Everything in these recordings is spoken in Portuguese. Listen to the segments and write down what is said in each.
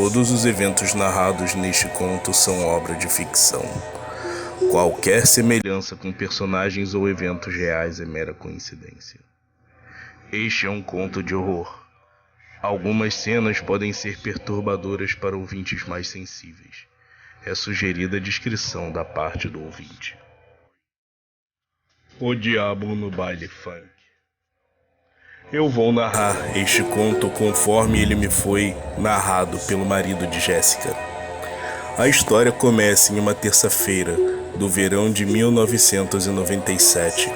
Todos os eventos narrados neste conto são obra de ficção. Qualquer semelhança com personagens ou eventos reais é mera coincidência. Este é um conto de horror. Algumas cenas podem ser perturbadoras para ouvintes mais sensíveis. É sugerida a discrição da parte do ouvinte. O Diabo no Baile Funk. Eu vou narrar este conto conforme ele me foi narrado pelo marido de Jéssica. A história começa em uma terça-feira do verão de 1997.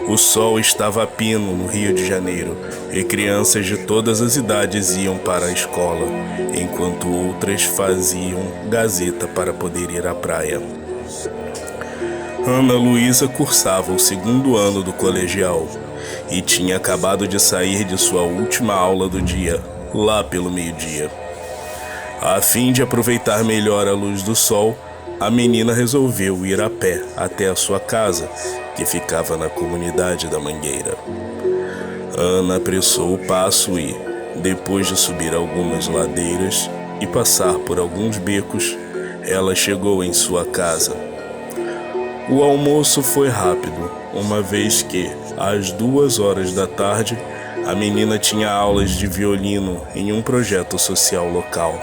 O sol estava a pino no Rio de Janeiro e crianças de todas as idades iam para a escola, enquanto outras faziam gazeta para poder ir à praia. Ana Luísa cursava o segundo ano do colegial e tinha acabado de sair de sua última aula do dia, lá pelo meio-dia. A fim de aproveitar melhor a luz do sol, a menina resolveu ir a pé até a sua casa, que ficava na comunidade da Mangueira. Ana apressou o passo e, depois de subir algumas ladeiras e passar por alguns becos, ela chegou em sua casa. O almoço foi rápido, uma vez que, às 2 horas da tarde, a menina tinha aulas de violino em um projeto social local.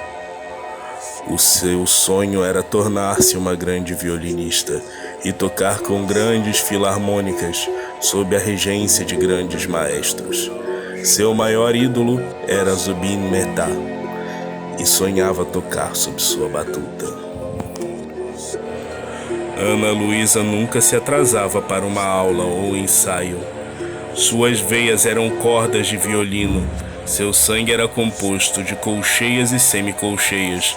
O seu sonho era tornar-se uma grande violinista e tocar com grandes filarmônicas sob a regência de grandes maestros. Seu maior ídolo era Zubin Mehta e sonhava tocar sob sua batuta. Ana Luísa nunca se atrasava para uma aula ou ensaio. Suas veias eram cordas de violino, seu sangue era composto de colcheias e semicolcheias.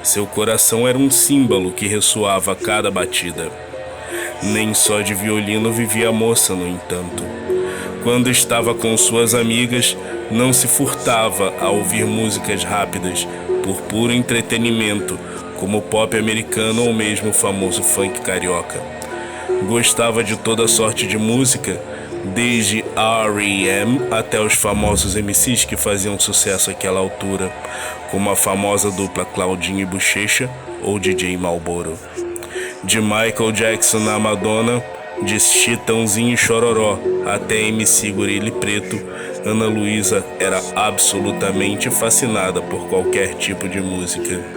Seu coração era um símbolo que ressoava a cada batida. Nem só de violino vivia a moça, no entanto. Quando estava com suas amigas, não se furtava a ouvir músicas rápidas, por puro entretenimento, como o pop americano ou mesmo o famoso funk carioca. Gostava de toda sorte de música, desde R.E.M. até os famosos MCs que faziam sucesso àquela altura, como a famosa dupla Claudinho e Buchecha ou DJ Marlboro. De Michael Jackson a Madonna, de Chitãozinho e Chororó até MC Gorila e Preto, Ana Luísa era absolutamente fascinada por qualquer tipo de música.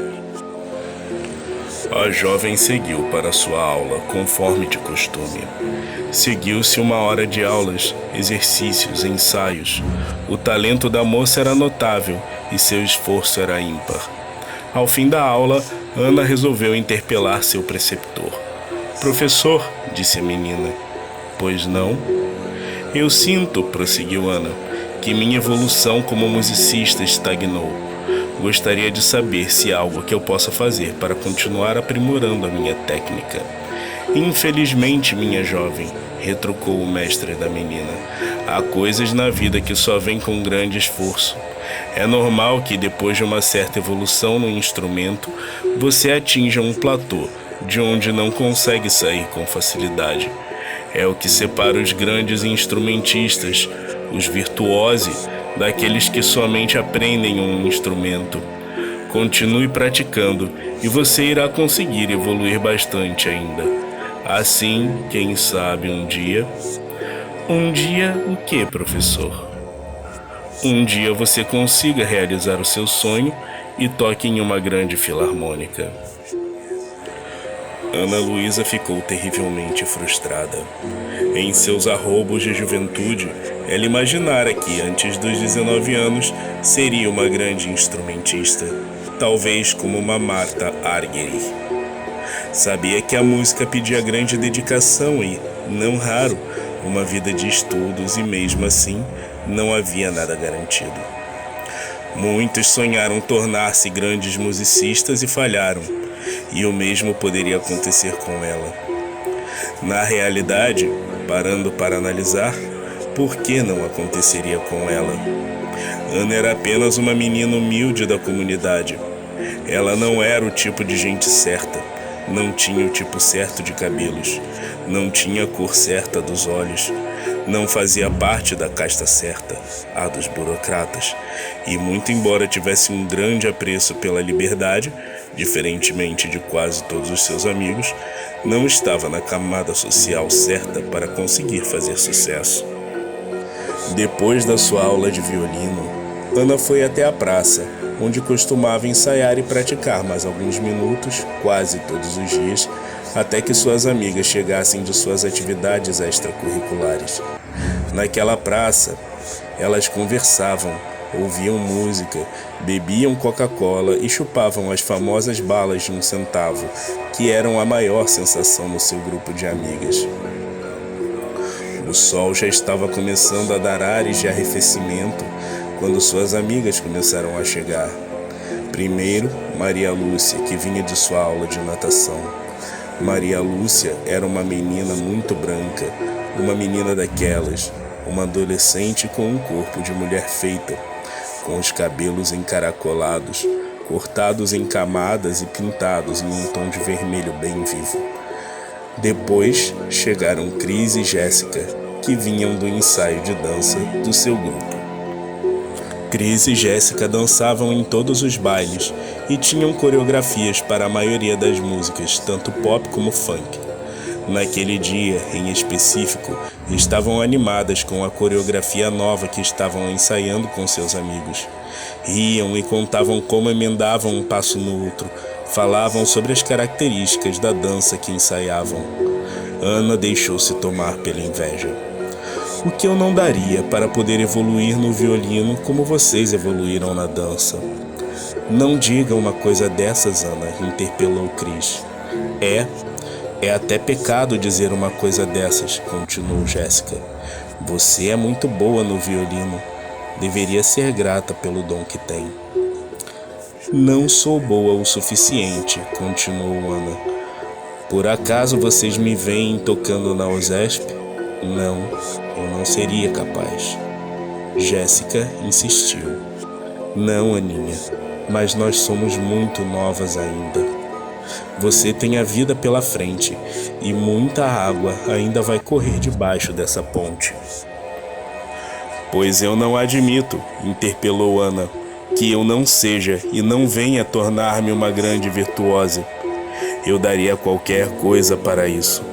A jovem seguiu para sua aula, conforme de costume. Seguiu-se 1 hora de aulas, exercícios, ensaios. O talento da moça era notável e seu esforço era ímpar. Ao fim da aula, Ana resolveu interpelar seu preceptor. "Professor", disse a menina. "Pois não?" "Eu sinto", prosseguiu Ana, "que minha evolução como musicista estagnou. Gostaria de saber se há algo que eu possa fazer para continuar aprimorando a minha técnica." "Infelizmente, minha jovem", retrucou o mestre da menina, "há coisas na vida que só vêm com grande esforço. É normal que, depois de uma certa evolução no instrumento, você atinja um platô de onde não consegue sair com facilidade. É o que separa os grandes instrumentistas, os virtuosi, daqueles que somente aprendem um instrumento. Continue praticando e você irá conseguir evoluir bastante ainda. Assim, quem sabe um dia..." "Um dia o quê, professor?" "Um dia você consiga realizar o seu sonho e toque em uma grande filarmônica." Ana Luísa ficou terrivelmente frustrada. Em seus arroubos de juventude, ela imaginara que, antes dos 19 anos, seria uma grande instrumentista, talvez como uma Martha Argerich. Sabia que a música pedia grande dedicação e, não raro, uma vida de estudos e, mesmo assim, não havia nada garantido. Muitos sonharam tornar-se grandes musicistas e falharam, e o mesmo poderia acontecer com ela. Na realidade, parando para analisar, por que não aconteceria com ela? Ana era apenas uma menina humilde da comunidade. Ela não era o tipo de gente certa, não tinha o tipo certo de cabelos, não tinha a cor certa dos olhos, não fazia parte da casta certa, a dos burocratas, e muito embora tivesse um grande apreço pela liberdade, diferentemente de quase todos os seus amigos, não estava na camada social certa para conseguir fazer sucesso. Depois da sua aula de violino, Ana foi até a praça, onde costumava ensaiar e praticar mais alguns minutos, quase todos os dias, até que suas amigas chegassem de suas atividades extracurriculares. Naquela praça, elas conversavam, ouviam música, bebiam Coca-Cola e chupavam as famosas balas de 1 centavo, que eram a maior sensação no seu grupo de amigas. O sol já estava começando a dar ares de arrefecimento quando suas amigas começaram a chegar. Primeiro, Maria Lúcia, que vinha de sua aula de natação. Maria Lúcia era uma menina muito branca, uma menina daquelas, uma adolescente com um corpo de mulher feita, com os cabelos encaracolados, cortados em camadas e pintados em um tom de vermelho bem vivo. Depois chegaram Cris e Jéssica, que vinham do ensaio de dança do seu grupo. Cris e Jéssica dançavam em todos os bailes e tinham coreografias para a maioria das músicas, tanto pop como funk. Naquele dia, em específico, estavam animadas com a coreografia nova que estavam ensaiando com seus amigos. Riam e contavam como emendavam um passo no outro, falavam sobre as características da dança que ensaiavam. Ana deixou-se tomar pela inveja. O que eu não daria para poder evoluir no violino como vocês evoluíram na dança? Não diga uma coisa dessas, Ana, interpelou Cris. É até pecado dizer uma coisa dessas, continuou Jéssica. Você é muito boa no violino. Deveria ser grata pelo dom que tem. Não sou boa o suficiente, continuou Ana. Por acaso vocês me veem tocando na USESP? Não, eu não seria capaz. Jéssica insistiu. Não, Aninha, mas nós somos muito novas ainda. Você tem a vida pela frente e muita água ainda vai correr debaixo dessa ponte. Pois eu não admito, interpelou Ana, que eu não seja e não venha tornar-me uma grande virtuosa. Eu daria qualquer coisa para isso.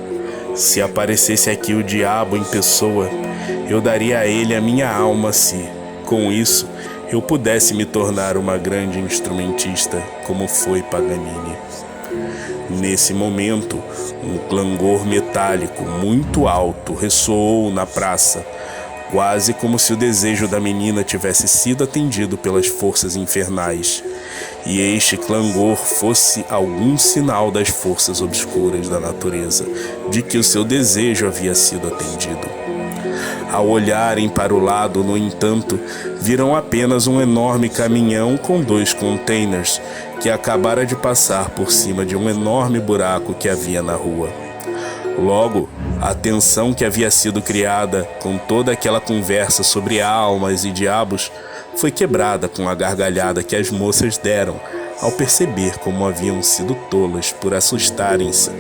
Se aparecesse aqui o diabo em pessoa, eu daria a ele a minha alma se, com isso, eu pudesse me tornar uma grande instrumentista, como foi Paganini. Nesse momento, um clangor metálico muito alto ressoou na praça, quase como se o desejo da menina tivesse sido atendido pelas forças infernais, e este clangor fosse algum sinal das forças obscuras da natureza, de que o seu desejo havia sido atendido. Ao olharem para o lado, no entanto, viram apenas um enorme caminhão com 2 containers que acabara de passar por cima de um enorme buraco que havia na rua. Logo, a tensão que havia sido criada com toda aquela conversa sobre almas e diabos foi quebrada com a gargalhada que as moças deram ao perceber como haviam sido tolas por assustarem-se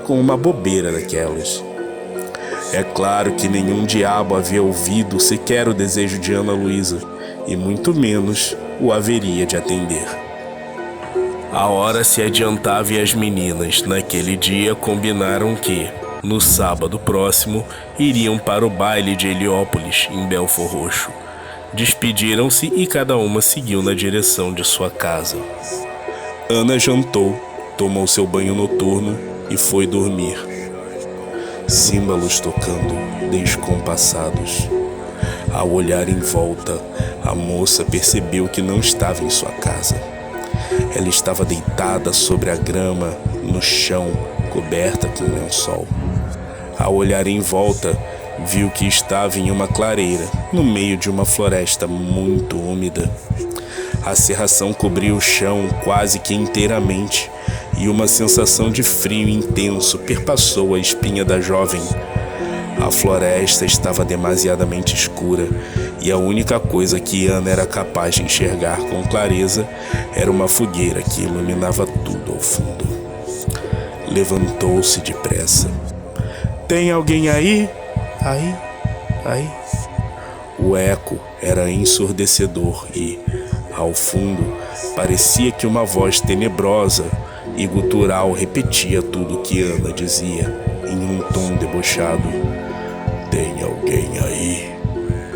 com uma bobeira daquelas. É claro que nenhum diabo havia ouvido sequer o desejo de Ana Luísa, e muito menos o haveria de atender. A hora se adiantava e as meninas, naquele dia, combinaram que, no sábado próximo, iriam para o baile de Heliópolis, em Belfor Roxo. Despediram-se e cada uma seguiu na direção de sua casa. Ana jantou, tomou seu banho noturno e foi dormir. Símbolos tocando, descompassados. Ao olhar em volta, a moça percebeu que não estava em sua casa. Ela estava deitada sobre a grama, no chão, coberta com um lençol. Ao olhar em volta, viu que estava em uma clareira, no meio de uma floresta muito úmida. A cerração cobriu o chão quase que inteiramente, e uma sensação de frio intenso perpassou a espinha da jovem. A floresta estava demasiadamente escura, e a única coisa que Ana era capaz de enxergar com clareza era uma fogueira que iluminava tudo ao fundo. Levantou-se depressa. "Tem alguém aí? Aí. O eco era ensurdecedor e, Ao fundo, parecia que uma voz tenebrosa e gutural repetia tudo que Ana dizia, em um tom debochado. "Tem alguém aí?"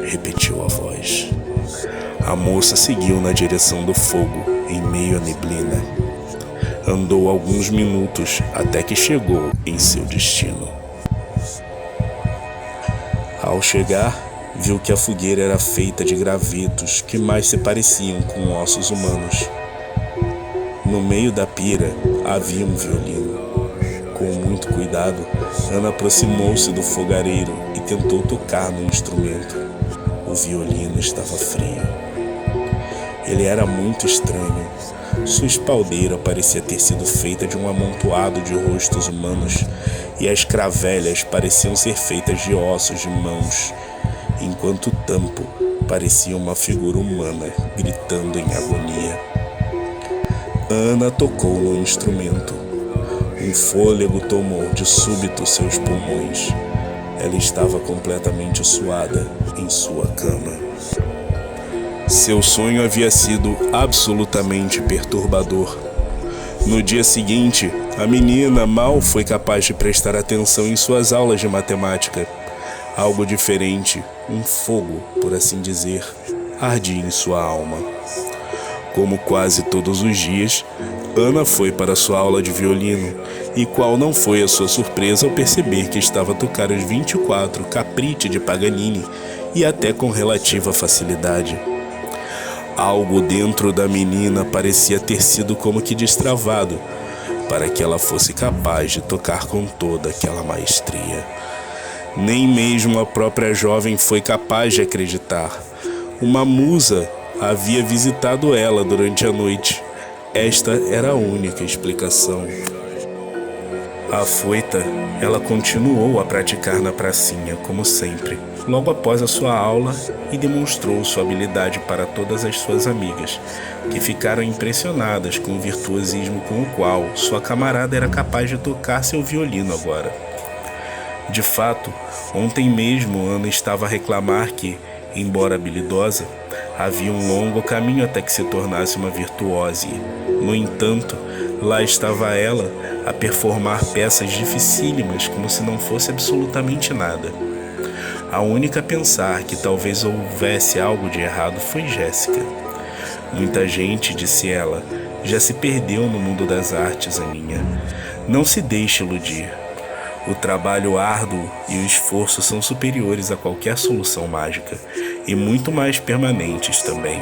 repetiu a voz. A moça seguiu na direção do fogo, em meio à neblina. Andou alguns minutos até que chegou em seu destino. Ao chegar, viu que a fogueira era feita de gravetos que mais se pareciam com ossos humanos. No meio da pira havia um violino. Com muito cuidado, Ana aproximou-se do fogareiro e tentou tocar no instrumento. O violino estava frio. Ele era muito estranho. Sua espaldeira parecia ter sido feita de um amontoado de rostos humanos e as cravelhas pareciam ser feitas de ossos de mãos, enquanto o tampo parecia uma figura humana gritando em agonia. Ana tocou no instrumento. Um fôlego tomou de súbito seus pulmões. Ela estava completamente suada em sua cama. Seu sonho havia sido absolutamente perturbador. No dia seguinte, a menina mal foi capaz de prestar atenção em suas aulas de matemática. Algo diferente, um fogo, por assim dizer, ardia em sua alma. Como quase todos os dias, Ana foi para sua aula de violino, e qual não foi a sua surpresa ao perceber que estava a tocar os 24 Capricci de Paganini, e até com relativa facilidade. Algo dentro da menina parecia ter sido como que destravado, para que ela fosse capaz de tocar com toda aquela maestria. Nem mesmo a própria jovem foi capaz de acreditar. Uma musa havia visitado ela durante a noite. Esta era a única explicação. Afoita, ela continuou a praticar na pracinha, como sempre, logo após a sua aula, e demonstrou sua habilidade para todas as suas amigas, que ficaram impressionadas com o virtuosismo com o qual sua camarada era capaz de tocar seu violino agora. De fato, ontem mesmo Ana estava a reclamar que, embora habilidosa, havia um longo caminho até que se tornasse uma virtuose. No entanto, lá estava ela a performar peças dificílimas como se não fosse absolutamente nada. A única a pensar que talvez houvesse algo de errado foi Jéssica. Muita gente, disse ela, já se perdeu no mundo das artes, Aninha. Não se deixe iludir. O trabalho árduo e o esforço são superiores a qualquer solução mágica, e muito mais permanentes também.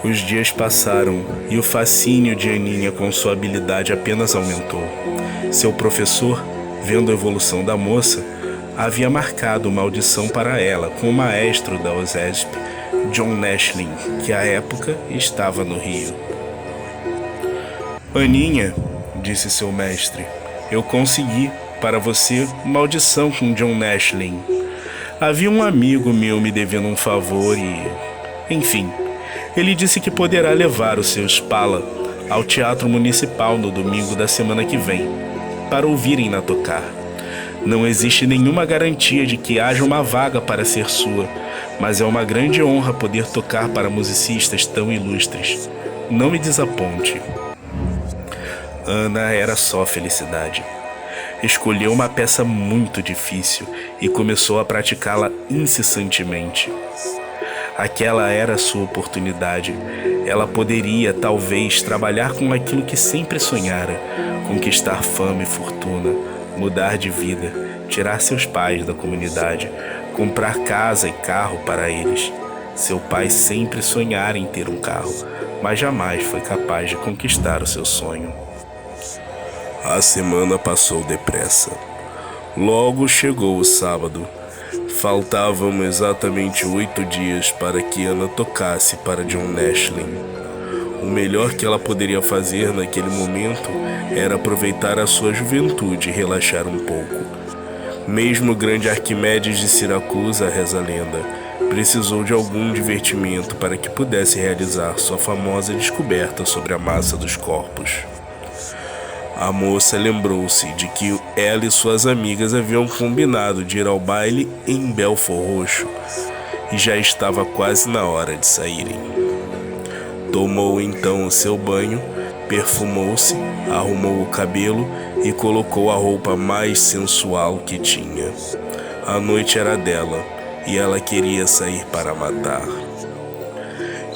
Os dias passaram e o fascínio de Aninha com sua habilidade apenas aumentou. Seu professor, vendo a evolução da moça, havia marcado uma audição para ela com o maestro da USESP, John Nashling, que à época estava no Rio. Aninha, disse seu mestre, eu consegui para você uma audição com John Nashling. Havia um amigo meu me devendo um favor e... Enfim, ele disse que poderá levar o seu Spala ao Teatro Municipal no domingo da semana que vem, para ouvirem-na tocar. Não existe nenhuma garantia de que haja uma vaga para ser sua, mas é uma grande honra poder tocar para musicistas tão ilustres. Não me desaponte. Ana era só felicidade. Escolheu uma peça muito difícil e começou a praticá-la incessantemente. Aquela era a sua oportunidade. Ela poderia, talvez, trabalhar com aquilo que sempre sonhara, conquistar fama e fortuna, mudar de vida, tirar seus pais da comunidade, comprar casa e carro para eles. Seu pai sempre sonhara em ter um carro, mas jamais foi capaz de conquistar o seu sonho. A semana passou depressa. Logo chegou o sábado. Faltavam exatamente 8 dias para que Ana tocasse para John Nashling. O melhor que ela poderia fazer naquele momento era aproveitar a sua juventude e relaxar um pouco. Mesmo o grande Arquimedes de Siracusa, reza a lenda, precisou de algum divertimento para que pudesse realizar sua famosa descoberta sobre a massa dos corpos. A moça lembrou-se de que ela e suas amigas haviam combinado de ir ao baile em Belfort Roxo e já estava quase na hora de saírem. Tomou então o seu banho, perfumou-se, arrumou o cabelo e colocou a roupa mais sensual que tinha. A noite era dela e ela queria sair para matar.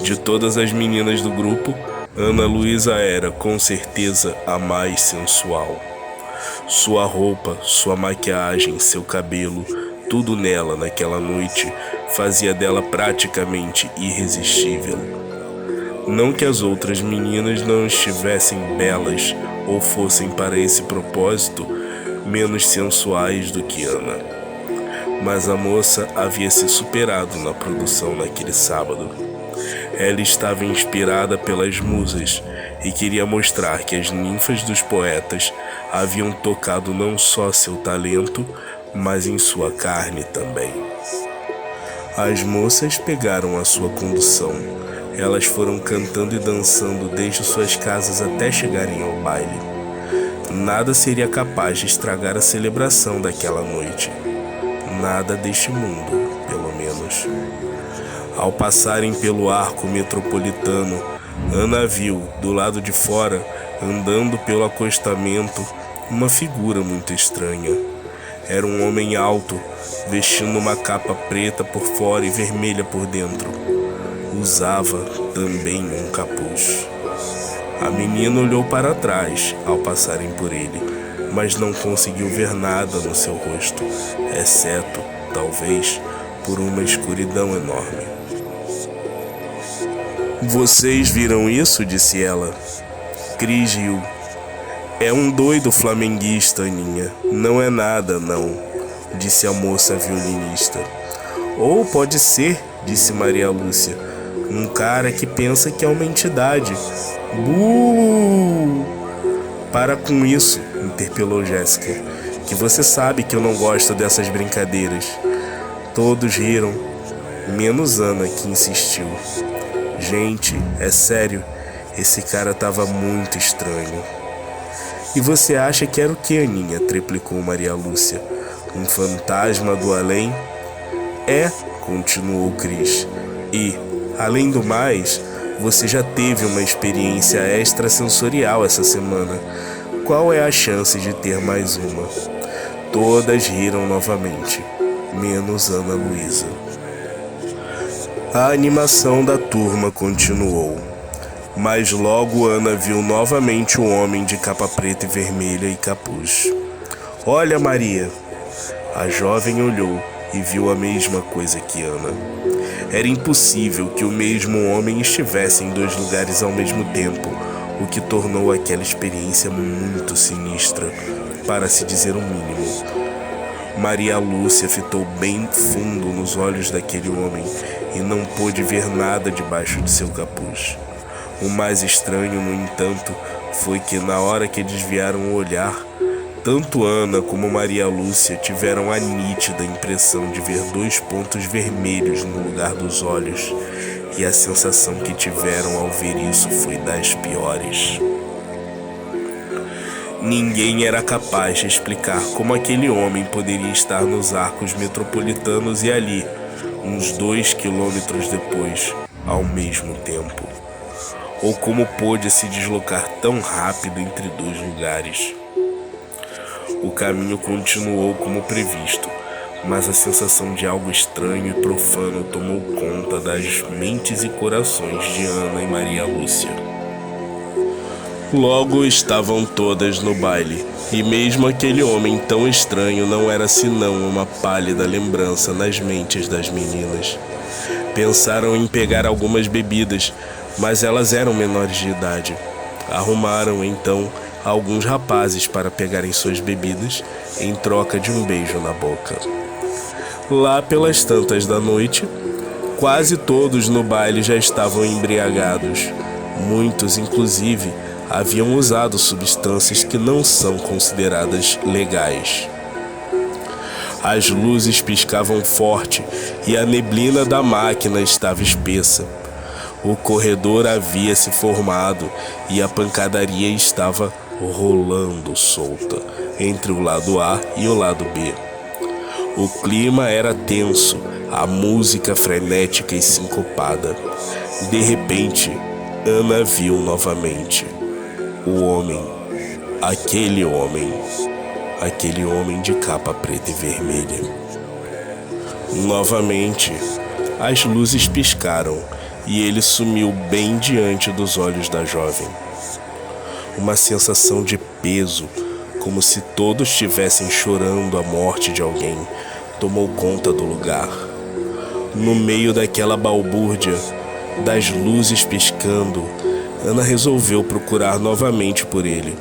De todas as meninas do grupo, Ana Luísa era, com certeza, a mais sensual. Sua roupa, sua maquiagem, seu cabelo, tudo nela naquela noite fazia dela praticamente irresistível. Não que as outras meninas não estivessem belas ou fossem para esse propósito menos sensuais do que Ana. Mas a moça havia se superado na produção naquele sábado. Ela estava inspirada pelas musas e queria mostrar que as ninfas dos poetas haviam tocado não só seu talento, mas em sua carne também. As moças pegaram a sua condução. Elas foram cantando e dançando desde suas casas até chegarem ao baile. Nada seria capaz de estragar a celebração daquela noite. Nada deste mundo, pelo menos. Ao passarem pelo arco metropolitano, Ana viu, do lado de fora, andando pelo acostamento, uma figura muito estranha. Era um homem alto, vestindo uma capa preta por fora e vermelha por dentro. Usava também um capuz. A menina olhou para trás ao passarem por ele, mas não conseguiu ver nada no seu rosto, exceto, talvez, por uma escuridão enorme. "Vocês viram isso?", disse ela. Cris riu. "É um doido flamenguista, Aninha. Não é nada, não", disse a moça violinista. "Ou pode ser", disse Maria Lúcia, "um cara que pensa que é uma entidade." "Buuu!" "Para com isso", interpelou Jéssica, "que você sabe que eu não gosto dessas brincadeiras." Todos riram, menos Ana, que insistiu. "Gente, é sério, esse cara tava muito estranho." "E você acha que era o que, Aninha?", treplicou Maria Lúcia. "Um fantasma do além?" "É", continuou Cris. "E, além do mais, você já teve uma experiência extrasensorial essa semana. Qual é a chance de ter mais uma?" Todas riram novamente, menos Ana Luísa. A animação da turma continuou, mas logo Ana viu novamente o homem de capa preta e vermelha e capuz. "Olha, Maria!" A jovem olhou e viu a mesma coisa que Ana. Era impossível que o mesmo homem estivesse em dois lugares ao mesmo tempo, o que tornou aquela experiência muito sinistra, para se dizer o mínimo. Maria Lúcia fitou bem fundo nos olhos daquele homem e não pôde ver nada debaixo de seu capuz. O mais estranho, no entanto, foi que na hora que desviaram o olhar, tanto Ana como Maria Lúcia tiveram a nítida impressão de ver dois pontos vermelhos no lugar dos olhos, e a sensação que tiveram ao ver isso foi das piores. Ninguém era capaz de explicar como aquele homem poderia estar nos arcos metropolitanos e ali, uns 2 quilômetros depois, ao mesmo tempo. Ou como pôde se deslocar tão rápido entre dois lugares. O caminho continuou como previsto, mas a sensação de algo estranho e profano tomou conta das mentes e corações de Ana e Maria Lúcia. Logo estavam todas no baile, e mesmo aquele homem tão estranho não era senão uma pálida lembrança nas mentes das meninas. Pensaram em pegar algumas bebidas, mas elas eram menores de idade. Arrumaram então alguns rapazes para pegarem suas bebidas em troca de um beijo na boca. Lá pelas tantas da noite, quase todos no baile já estavam embriagados. Muitos, inclusive, haviam usado substâncias que não são consideradas legais. As luzes piscavam forte e a neblina da máquina estava espessa. O corredor havia se formado e a pancadaria estava rolando solta entre o lado A e o lado B. O clima era tenso, a música frenética e sincopada. De repente, Ana viu novamente o homem, aquele homem de capa preta e vermelha. Novamente, as luzes piscaram e ele sumiu bem diante dos olhos da jovem. Uma sensação de peso, como se todos estivessem chorando a morte de alguém, tomou conta do lugar. No meio daquela balbúrdia, das luzes piscando, Ana resolveu procurar novamente por ele.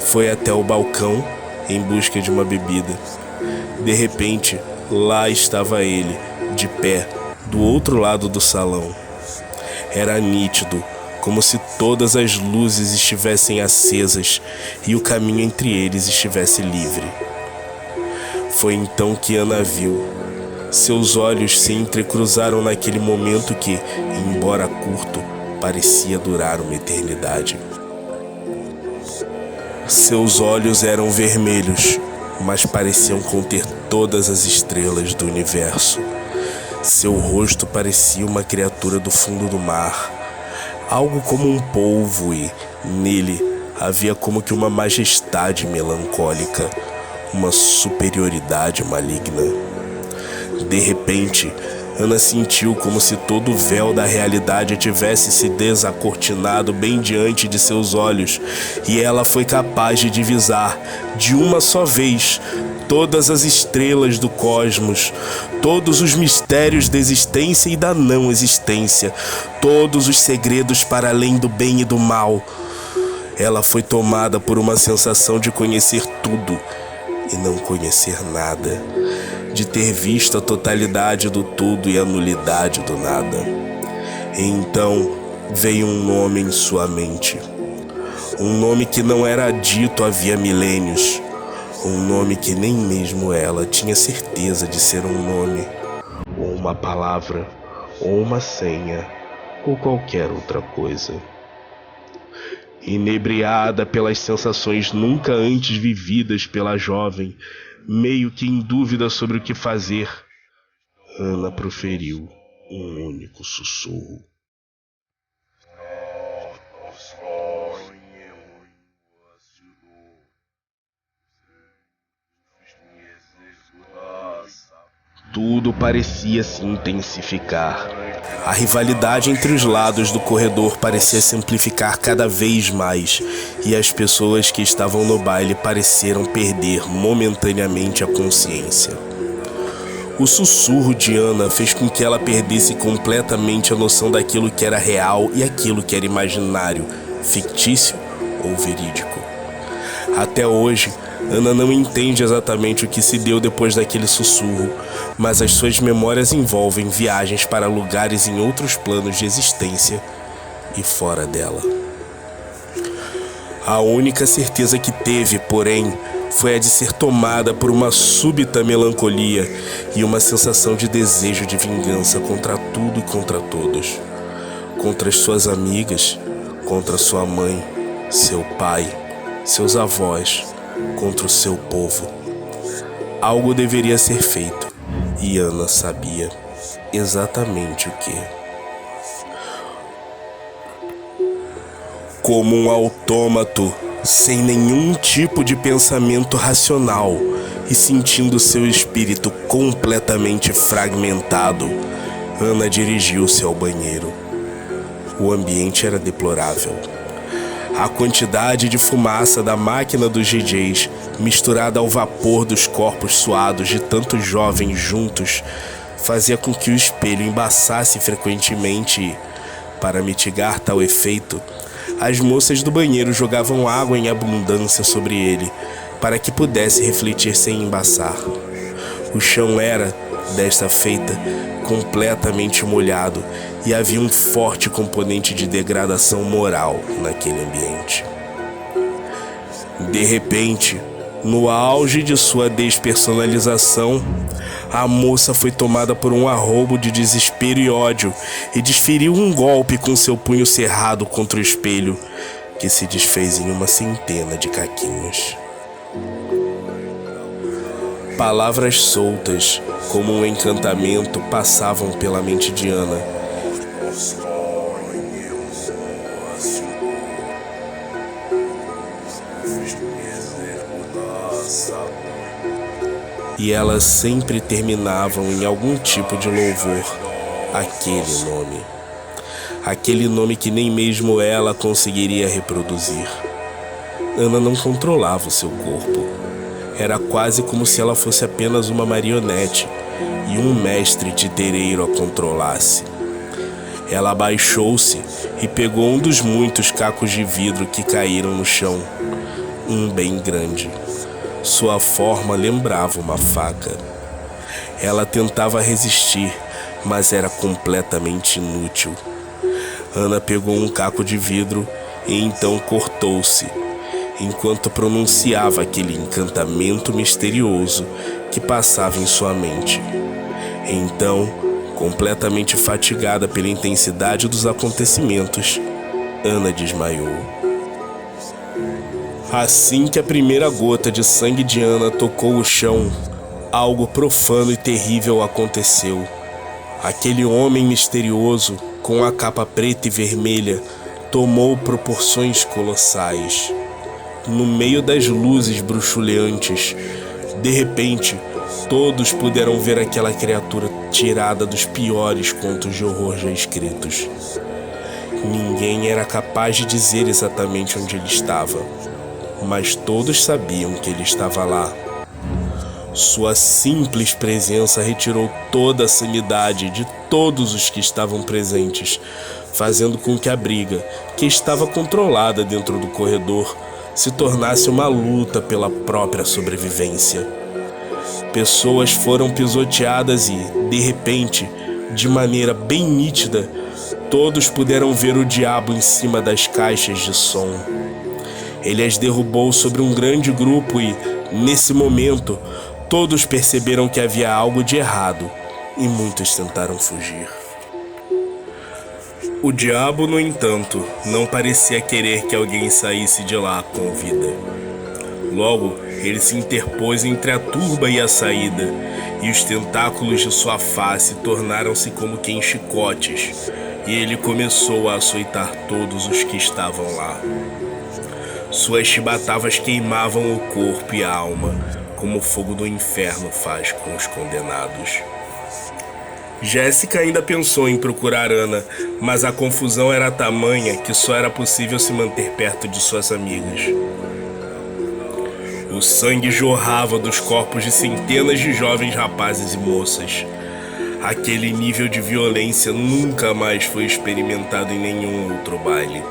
Foi até o balcão em busca de uma bebida. De repente, lá estava ele, de pé, do outro lado do salão. Era nítido, como se todas as luzes estivessem acesas e o caminho entre eles estivesse livre. Foi então que Ana viu. Seus olhos se entrecruzaram naquele momento que, embora curto, parecia durar uma eternidade. Seus olhos eram vermelhos, mas pareciam conter todas as estrelas do universo. Seu rosto parecia uma criatura do fundo do mar, algo como um polvo, e nele havia como que uma majestade melancólica, uma superioridade maligna. De repente, Ana sentiu como se todo o véu da realidade tivesse se desacortinado bem diante de seus olhos, e ela foi capaz de divisar, de uma só vez, todas as estrelas do cosmos, todos os mistérios da existência e da não existência, todos os segredos para além do bem e do mal. Ela foi tomada por uma sensação de conhecer tudo e não conhecer nada, de ter visto a totalidade do tudo e a nulidade do nada. E então veio um nome em sua mente, um nome que não era dito havia milênios, um nome que nem mesmo ela tinha certeza de ser um nome, ou uma palavra, ou uma senha, ou qualquer outra coisa. Inebriada pelas sensações nunca antes vividas pela jovem, meio que em dúvida sobre o que fazer, Ana proferiu um único sussurro. Tudo parecia se intensificar. A rivalidade entre os lados do corredor parecia se amplificar cada vez mais, e as pessoas que estavam no baile pareceram perder momentaneamente a consciência. O sussurro de Ana fez com que ela perdesse completamente a noção daquilo que era real e aquilo que era imaginário, fictício ou verídico. Até hoje, Ana não entende exatamente o que se deu depois daquele sussurro, mas as suas memórias envolvem viagens para lugares em outros planos de existência e fora dela. A única certeza que teve, porém, foi a de ser tomada por uma súbita melancolia e uma sensação de desejo de vingança contra tudo e contra todos. Contra as suas amigas, contra sua mãe, seu pai, seus avós, contra o seu povo. Algo deveria ser feito, e Ana sabia exatamente o que. Como um autômato, sem nenhum tipo de pensamento racional e sentindo seu espírito completamente fragmentado, Ana dirigiu-se ao banheiro. O ambiente era deplorável. A quantidade de fumaça da máquina dos DJs, misturada ao vapor dos corpos suados de tantos jovens juntos, fazia com que o espelho embaçasse frequentemente e, para mitigar tal efeito, as moças do banheiro jogavam água em abundância sobre ele, para que pudesse refletir sem embaçar. O chão era, desta feita, completamente molhado, e havia um forte componente de degradação moral naquele ambiente. De repente, no auge de sua despersonalização, a moça foi tomada por um arroubo de desespero e ódio e desferiu um golpe com seu punho cerrado contra o espelho, que se desfez em uma centena de caquinhos. Palavras soltas, como um encantamento, passavam pela mente de Ana. E elas sempre terminavam em algum tipo de louvor aquele nome que nem mesmo ela conseguiria reproduzir. Ana não controlava o seu corpo. Era quase como se ela fosse apenas uma marionete e um mestre titereiro a controlasse. Ela abaixou-se e pegou um dos muitos cacos de vidro que caíram no chão, um bem grande. Sua forma lembrava uma faca. Ela tentava resistir, mas era completamente inútil. Ana pegou um caco de vidro e então cortou-se, enquanto pronunciava aquele encantamento misterioso que passava em sua mente. Então, completamente fatigada pela intensidade dos acontecimentos, Ana desmaiou. Assim que a primeira gota de sangue de Ana tocou o chão, algo profano e terrível aconteceu. Aquele homem misterioso, com a capa preta e vermelha, tomou proporções colossais. No meio das luzes bruxuleantes, de repente, todos puderam ver aquela criatura tirada dos piores contos de horror já escritos. Ninguém era capaz de dizer exatamente onde ele estava, mas todos sabiam que ele estava lá. Sua simples presença retirou toda a sanidade de todos os que estavam presentes, fazendo com que a briga, que estava controlada dentro do corredor, se tornasse uma luta pela própria sobrevivência. Pessoas foram pisoteadas e, de repente, de maneira bem nítida, todos puderam ver o diabo em cima das caixas de som. Ele as derrubou sobre um grande grupo e, nesse momento, todos perceberam que havia algo de errado e muitos tentaram fugir. O diabo, no entanto, não parecia querer que alguém saísse de lá com vida. Logo, ele se interpôs entre a turba e a saída, e os tentáculos de sua face tornaram-se como que em chicotes, e ele começou a açoitar todos os que estavam lá. Suas chibatavas queimavam o corpo e a alma, como o fogo do inferno faz com os condenados. Jéssica ainda pensou em procurar Ana, mas a confusão era tamanha que só era possível se manter perto de suas amigas. O sangue jorrava dos corpos de centenas de jovens rapazes e moças. Aquele nível de violência nunca mais foi experimentado em nenhum outro baile.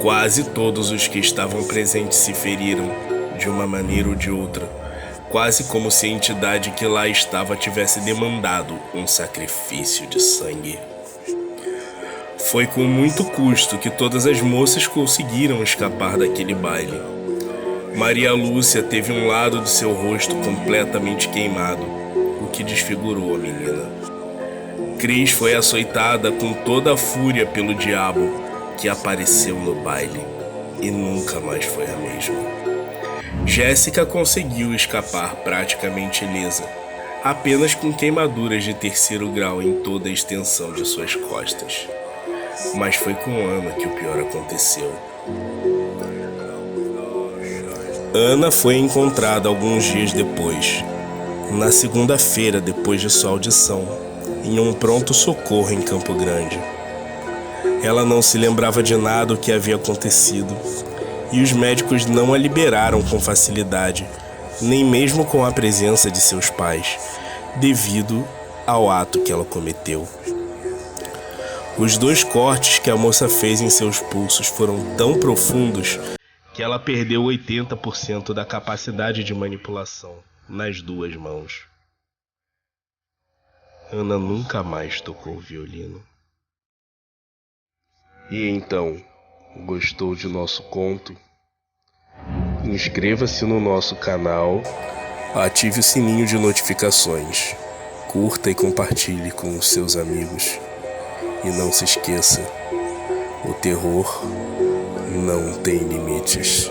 Quase todos os que estavam presentes se feriram, de uma maneira ou de outra, quase como se a entidade que lá estava tivesse demandado um sacrifício de sangue. Foi com muito custo que todas as moças conseguiram escapar daquele baile. Maria Lúcia teve um lado de seu rosto completamente queimado, o que desfigurou a menina. Cris foi açoitada com toda a fúria pelo diabo, que apareceu no baile e nunca mais foi a mesma. Jéssica conseguiu escapar praticamente ilesa, apenas com queimaduras de 3º grau em toda a extensão de suas costas. Mas foi com Ana que o pior aconteceu. Ana foi encontrada alguns dias depois, na segunda-feira depois de sua audição, em um pronto-socorro em Campo Grande. Ela não se lembrava de nada o que havia acontecido, e os médicos não a liberaram com facilidade, nem mesmo com a presença de seus pais, devido ao ato que ela cometeu. Os 2 cortes que a moça fez em seus pulsos foram tão profundos que ela perdeu 80% da capacidade de manipulação nas 2 mãos. Ana nunca mais tocou violino. E então, gostou de nosso conto? Inscreva-se no nosso canal, ative o sininho de notificações, curta e compartilhe com os seus amigos. E não se esqueça, o terror não tem limites.